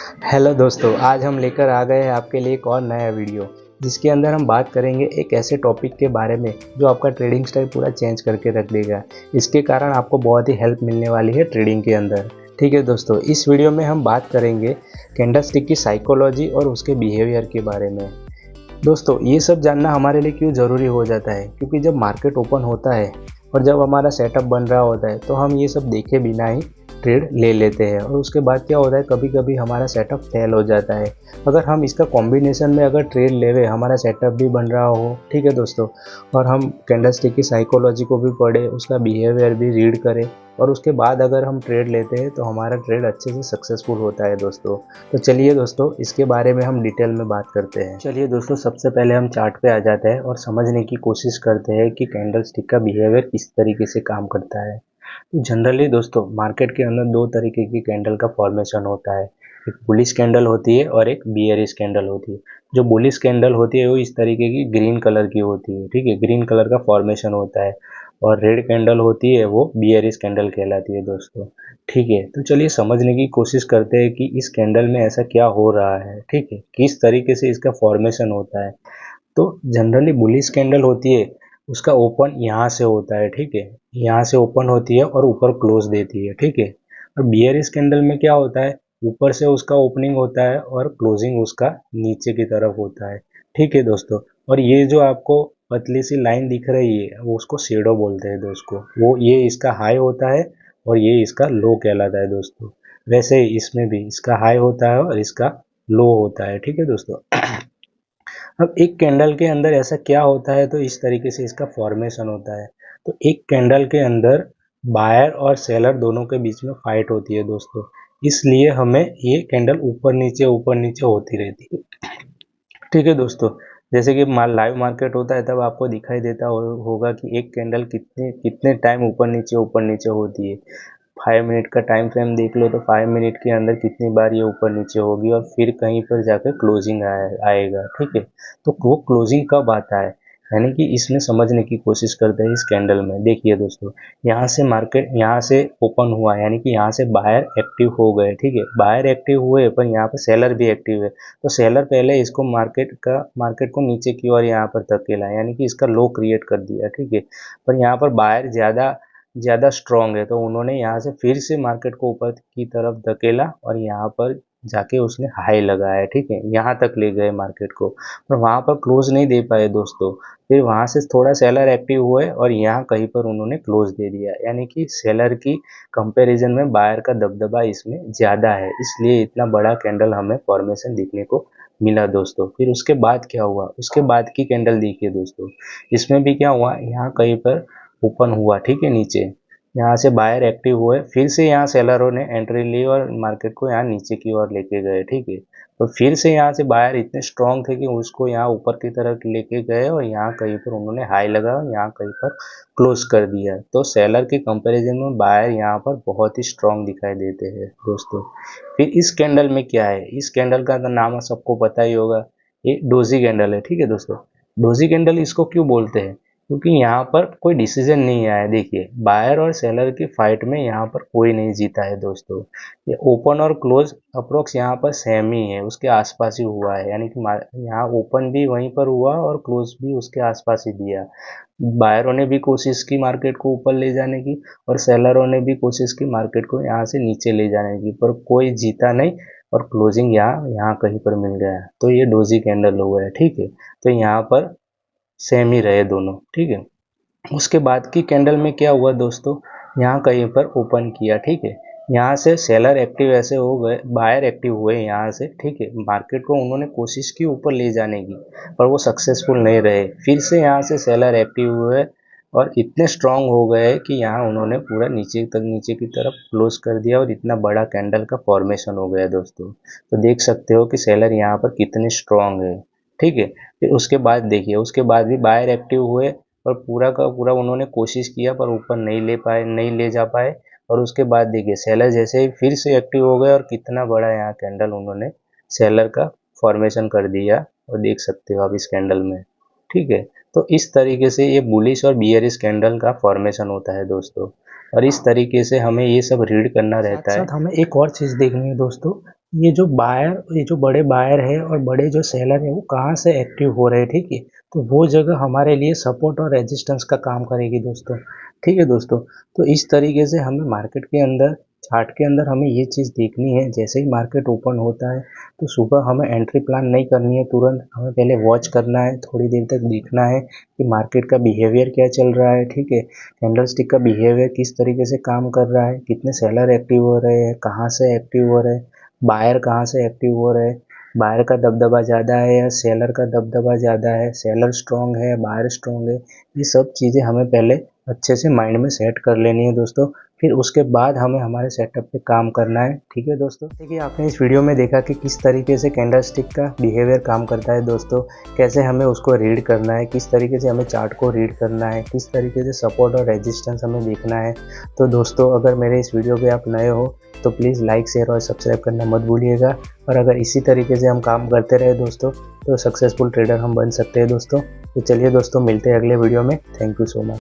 Hello दोस्तों, आज हम लेकर आ गए हैं आपके लिए एक और नया वीडियो जिसके अंदर हम बात करेंगे एक ऐसे टॉपिक के बारे में जो आपका ट्रेडिंग स्टाइल पूरा चेंज करके रख देगा। इसके कारण आपको बहुत ही हेल्प मिलने वाली है ट्रेडिंग के अंदर। ठीक है दोस्तों, इस वीडियो में हम बात करेंगे कैंडलस्टिक की साइकोलॉजी और उसके बिहेवियर के बारे में। दोस्तों, ये सब जानना हमारे लिए क्यों ज़रूरी हो जाता है, क्योंकि जब मार्केट ओपन होता है और जब हमारा सेटअप बन रहा होता है तो हम ये सब देखे बिना ही ट्रेड ले लेते हैं और उसके बाद क्या होता है, कभी कभी हमारा सेटअप फेल हो जाता है। अगर हम इसका कॉम्बिनेशन में अगर ट्रेड लेवे, हमारा सेटअप भी बन रहा हो, ठीक है दोस्तों, और हम कैंडलस्टिक की साइकोलॉजी को भी पढ़े, उसका बिहेवियर भी रीड करें और उसके बाद अगर हम ट्रेड लेते हैं तो हमारा ट्रेड अच्छे से सक्सेसफुल होता है दोस्तों। तो चलिए दोस्तों, इसके बारे में हम डिटेल में बात करते हैं। चलिए दोस्तों, सबसे पहले हम चार्ट पे आ जाते हैं और समझने की कोशिश करते हैं कि कैंडलस्टिक का बिहेवियर किस तरीके से काम करता है। तो जनरली दोस्तों, मार्केट के अंदर दो तरीके की कैंडल का फॉर्मेशन होता है। एक बुलिश कैंडल होती है और एक बियरिश कैंडल होती है। जो बुलिश कैंडल होती है वो इस तरीके की ग्रीन कलर की होती है, ठीक है, ग्रीन कलर का फॉर्मेशन होता है। और रेड कैंडल होती है वो बियरिश कैंडल कहलाती है दोस्तों। ठीक है, तो चलिए समझने की कोशिश करते हैं कि इस कैंडल में ऐसा क्या हो रहा है, ठीक है, किस तरीके से इसका फॉर्मेशन होता है। तो जनरली बुलिश कैंडल होती है, उसका ओपन यहाँ से होता है, ठीक है, यहाँ से ओपन होती है और ऊपर क्लोज देती है, ठीक है। और बियरिश कैंडल में क्या होता है, ऊपर से उसका ओपनिंग होता है और क्लोजिंग उसका नीचे की तरफ होता है, ठीक है दोस्तों। और ये जो आपको पतली सी लाइन दिख रही है वो उसको शेडो बोलते हैं दोस्तों। वो ये इसका हाई होता है और ये इसका लो कहलाता है दोस्तों। वैसे ही इसमें भी इसका हाई होता है और इसका लो होता है, ठीक है दोस्तों। अब एक कैंडल के अंदर ऐसा क्या होता है, तो इस तरीके से इसका फॉर्मेशन होता है। तो एक कैंडल के अंदर बायर और सेलर दोनों के बीच में फाइट होती है दोस्तों। इसलिए हमें ये कैंडल ऊपर नीचे होती रहती है, ठीक है दोस्तों। जैसे कि लाइव मार्केट होता है तब आपको दिखाई देता होगा कि एक कैंडल कितने कितने टाइम ऊपर नीचे होती है। 5 मिनट का टाइम फ्रेम देख लो तो 5 मिनट के अंदर कितनी बार ये ऊपर नीचे होगी और फिर कहीं पर जाकर क्लोजिंग आएगा, ठीक है। तो वो क्लोजिंग कब आता है, यानी कि इसमें समझने की कोशिश करते हैं। इस कैंडल में देखिए दोस्तों, यहाँ से मार्केट यहाँ से ओपन हुआ, यानी कि यहाँ से बायर एक्टिव हो गए, ठीक है, बायर एक्टिव हुए पर यहाँ पर सेलर भी एक्टिव है। तो सेलर पहले इसको मार्केट को नीचे की ओर यहाँ पर धकेला, यानी कि इसका लो क्रिएट कर दिया, ठीक है। पर यहाँ पर बायर ज़्यादा स्ट्रॉन्ग है तो उन्होंने यहाँ से फिर से मार्केट को ऊपर की तरफ धकेला और यहाँ पर जाके उसने हाई लगाया, ठीक है, यहाँ तक ले गए मार्केट को। पर वहाँ पर क्लोज नहीं दे पाए दोस्तों। फिर वहाँ से थोड़ा सेलर एक्टिव हुए और यहाँ कहीं पर उन्होंने क्लोज दे दिया, यानी कि सेलर की कंपैरिजन में बायर का दबदबा इसमें ज़्यादा है, इसलिए इतना बड़ा कैंडल हमें फॉर्मेशन दिखने को मिला दोस्तों। फिर उसके बाद क्या हुआ, उसके बाद की कैंडल देखिए दोस्तों। इसमें भी क्या हुआ, यहाँ कहीं पर ओपन हुआ, ठीक है, नीचे यहाँ से बायर एक्टिव हुए, फिर से यहाँ सेलरों ने एंट्री ली और मार्केट को यहाँ नीचे की ओर लेके गए, ठीक है। तो फिर से यहाँ से बायर इतने स्ट्रॉन्ग थे कि उसको यहाँ ऊपर की तरफ लेके गए और यहाँ कहीं पर उन्होंने हाई लगाया और यहाँ कहीं पर क्लोज कर दिया। तो सेलर के कंपैरिजन में बायर यहाँ पर बहुत ही स्ट्रॉन्ग दिखाई देते हैं दोस्तों। फिर इस कैंडल में क्या है, इस कैंडल का तो नाम सबको पता ही होगा, ये डोजी कैंडल है, ठीक है दोस्तों। डोजी कैंडल इसको क्यों बोलते हैं, क्योंकि यहाँ पर कोई डिसीजन नहीं आया। देखिए, बायर और सेलर की फाइट में यहाँ पर कोई नहीं जीता है दोस्तों। ये ओपन और क्लोज अप्रोक्स यहाँ पर सेम ही है, उसके आसपास ही हुआ है, यानी कि यहाँ ओपन भी वहीं पर हुआ और क्लोज भी उसके आसपास ही दिया। बायरों ने भी कोशिश की मार्केट को ऊपर ले जाने की और सेलरों ने भी कोशिश की मार्केट को यहाँ से नीचे ले जाने की, पर कोई जीता नहीं और क्लोजिंग यहाँ यहाँ कहीं पर मिल गया। तो ये डोजी कैंडल हुआ है, ठीक है। तो यहाँ पर सेम ही रहे दोनों, ठीक है। उसके बाद की कैंडल में क्या हुआ दोस्तों, यहाँ कहीं पर ओपन किया, ठीक है। यहाँ से सेलर एक्टिव ऐसे हो गए, बायर एक्टिव हुए यहाँ से, ठीक है। मार्केट को उन्होंने कोशिश की ऊपर ले जाने की, पर वो सक्सेसफुल नहीं रहे। फिर से यहाँ से सेलर एक्टिव हुए और इतने स्ट्रांग हो गए कि यहाँ उन्होंने पूरा नीचे की तरफ क्लोज कर दिया और इतना बड़ा कैंडल का फॉर्मेशन हो गया दोस्तों। तो देख सकते हो कि सेलर यहाँ पर कितने स्ट्रांग है, ठीक है। फिर उसके बाद देखिए, उसके बाद भी बायर एक्टिव हुए और पूरा का पूरा उन्होंने कोशिश किया पर ऊपर नहीं ले जा पाए। और उसके बाद देखिए, सेलर जैसे ही फिर से एक्टिव हो गए और कितना बड़ा यहाँ कैंडल उन्होंने सेलर का फॉर्मेशन कर दिया और देख सकते हो आप इस कैंडल में, ठीक है। तो इस तरीके से ये बुलिश और बियरिश कैंडल का फॉर्मेशन होता है दोस्तों। और इस तरीके से हमें ये सब रीड करना रहता है। साथ हमें एक और चीज़ देखनी है दोस्तों, ये जो बड़े बायर है और बड़े जो सेलर है वो कहाँ से एक्टिव हो रहे हैं, ठीक है। तो वो जगह हमारे लिए सपोर्ट और रेजिस्टेंस का काम करेगी दोस्तों, ठीक है दोस्तों। तो इस तरीके से हमें मार्केट के अंदर, चार्ट के अंदर हमें ये चीज़ देखनी है। जैसे ही मार्केट ओपन होता है तो सुबह हमें एंट्री प्लान नहीं करनी है तुरंत, हमें पहले वॉच करना है, थोड़ी देर तक देखना है कि मार्केट का बिहेवियर क्या चल रहा है, ठीक है। कैंडलस्टिक का बिहेवियर किस तरीके से काम कर रहा है, कितने सेलर एक्टिव हो रहे हैं, कहाँ से एक्टिव हो रहे हैं, बायर कहाँ से एक्टिव हो रहे हैं, बायर का दबदबा ज़्यादा है या सेलर का दबदबा ज़्यादा है, सेलर स्ट्रॉन्ग है, बायर स्ट्रॉन्ग है। ये सब चीज़ें हमें पहले अच्छे से माइंड में सेट कर लेनी है दोस्तों। फिर उसके बाद हमें हमारे सेटअप पे काम करना है, ठीक है दोस्तों। देखिए आपने इस वीडियो में देखा कि किस तरीके से कैंडलस्टिक का बिहेवियर काम करता है दोस्तों, कैसे हमें उसको रीड करना है, किस तरीके से हमें चार्ट को रीड करना है, किस तरीके से सपोर्ट और रेजिस्टेंस हमें देखना है। तो दोस्तों अगर मेरे इस वीडियो पे आप नए हो तो प्लीज़ लाइक, शेयर और सब्सक्राइब करना मत भूलिएगा। और अगर इसी तरीके से हम काम करते रहे दोस्तों तो सक्सेसफुल ट्रेडर हम बन सकते हैं दोस्तों। तो चलिए दोस्तों, मिलते हैं अगले वीडियो में। Thank you so much.